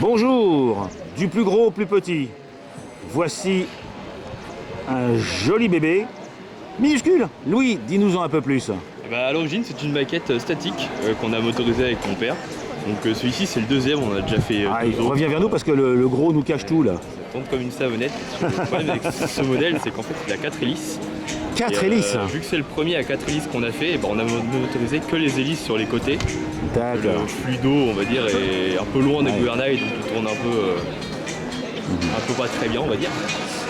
Bonjour, du plus gros au plus petit. Voici un joli bébé, minuscule. Louis, dis-nous-en un peu plus. Bah, à l'origine, c'est une maquette statique qu'on a motorisée avec mon père. Donc celui-ci, c'est le deuxième, on a déjà fait Il deux autres. revient vers nous parce que le gros nous cache tout là. Ça tombe comme une savonnette. Le problème avec ce modèle, c'est qu'en fait, il a 4 hélices. 4 hélices. Vu que c'est le premier à 4 hélices qu'on a fait, on a motorisé que les hélices sur les côtés. D'accord. Le fluido, on va dire, est un peu loin des gouvernails, donc il tourne un peu pas très bien, on va dire.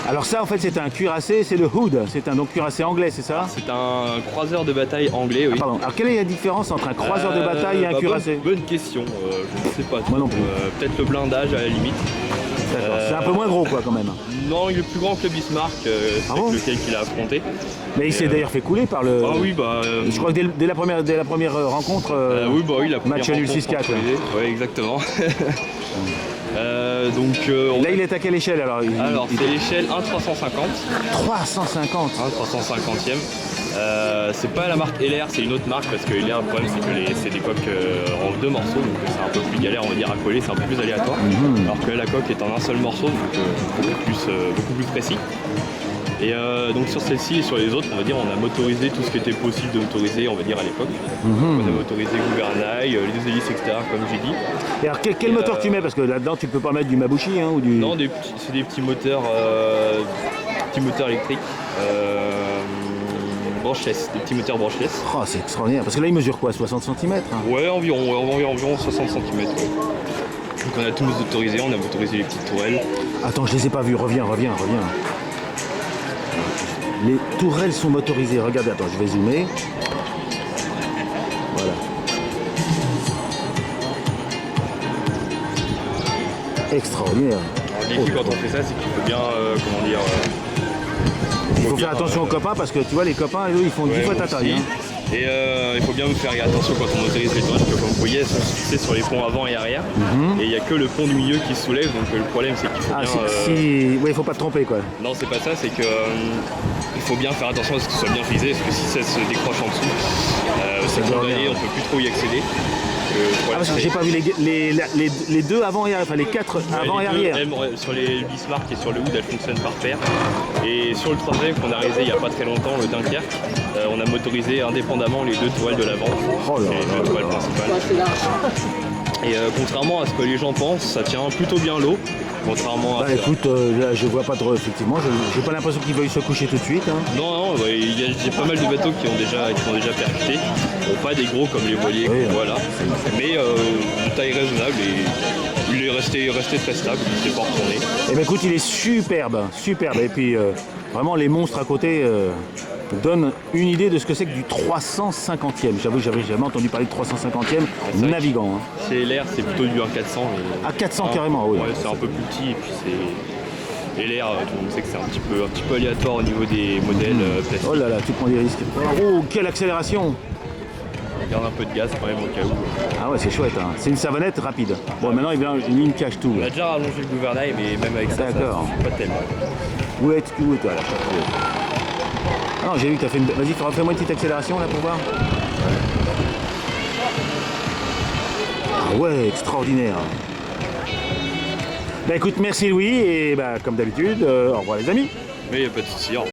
Alors ça en fait c'est un cuirassé, c'est le hood, c'est un donc cuirassé anglais, c'est ça? C'est un croiseur de bataille anglais, oui. Pardon, alors quelle est la différence entre un croiseur de bataille et un cuirassé? Bonne question, je ne sais pas. Moi non plus. Peut-être le blindage à la limite. D'accord, c'est un peu moins gros quoi quand même. Non, il est plus grand que le Bismarck, c'est bon lequel qu'il a affronté. Mais il s'est d'ailleurs fait couler par le... Ah oui, bah... Je crois que dès la première rencontre, oui, bah oui, la première match nul rencontre 6-4. Oui, exactement. Là il est à quelle échelle alors? C'est l'échelle 1,350. 350. 1,350e. C'est pas la marque LR, c'est une autre marque parce que LR, le problème c'est que c'est des coques en 2 morceaux, donc c'est un peu plus galère on va dire à coller, c'est un peu plus aléatoire. Alors que la coque est en un seul morceau, donc beaucoup plus précis. Et donc sur celle-ci et sur les autres, on va dire, on a motorisé tout ce qui était possible de motoriser, on va dire à l'époque. On a motorisé gouvernail, les 2 hélices, etc. comme j'ai dit. Et alors quel moteur tu mets? Parce que là-dedans tu peux pas mettre du Mabuchi hein, ou du... Non, c'est des petits moteurs électriques. Branchless, des petits moteurs branchless. Oh, c'est extraordinaire, parce que là il mesure quoi, 60 cm hein? Ouais, environ 60 cm. Ouais. Donc on a tout motorisé, on a motorisé les petites tourelles. Attends, je les ai pas vus, reviens. Les tourelles sont motorisées, regarde, attends, je vais zoomer. Voilà. Extraordinaire. Alors, le défi quand on fait ça, c'est qu'il faut bien, Il faut faire attention aux copains parce que tu vois les copains eux ils font 10 fois ta taille. Hein. Et il faut bien faire attention quand on motorise les tourelles, parce que comme vous voyez, elles sont fixées sur les ponts avant et arrière. Et il n'y a que le pont du milieu qui se soulève, donc le problème c'est qu'il faut bien... Ouais, il faut pas te tromper quoi. Non, c'est pas ça, c'est que il faut bien faire attention à ce que ce soit bien frisé, parce que si ça se décroche en dessous, c'est condamné, on peut plus trop y accéder. Parce que j'ai pas vu les deux avant et arrière, enfin les 4 avant et arrière. Sur les Bismarck et sur le Hood, elles fonctionnent par paire. Et sur le troisième qu'on a réalisé il n'y a pas très longtemps, le Dunkerque, on a motorisé indépendamment les 2 tourelles de l'avant. Les 2 tourelles principales. Et contrairement à ce que les gens pensent, ça tient plutôt bien l'eau. Contrairement à écoute, là je vois pas trop, effectivement, j'ai pas l'impression qu'ils veuillent se coucher tout de suite. Hein. Non, il y a pas mal de bateaux qui ont déjà percuté. Bon, pas des gros comme les voiliers, voilà. Mais de taille raisonnable et il est resté très stable, il s'est pas retourné. Et ben écoute, il est superbe. Et puis vraiment les monstres à côté donnent une idée de ce que c'est que du 350e. J'avoue, j'avais jamais entendu parler de 350e navigant. Hein. C'est l'air, c'est plutôt du 1,400. À 400 carrément, oui. Ouais, c'est un peu plus petit et puis c'est... Et l'air, tout le monde sait que c'est un petit peu aléatoire au niveau des modèles plastiques. Oh là là, tu prends des risques. Oh, quelle accélération! On garde un peu de gaz quand même au cas où. Ah ouais, c'est chouette. Hein. C'est une savonnette rapide. Bon, maintenant, il ligne cache tout. On a déjà rallongé le gouvernail, mais même avec ça, d'accord. Ça pas tellement. Où es-tu, toi, là? Ah non, j'ai vu que tu as fait une... Vas-y, fais-moi une petite accélération, là, pour voir. Ah ouais, extraordinaire. Bah écoute, merci Louis, et bah, comme d'habitude, au revoir les amis. Mais il n'y a pas de souci.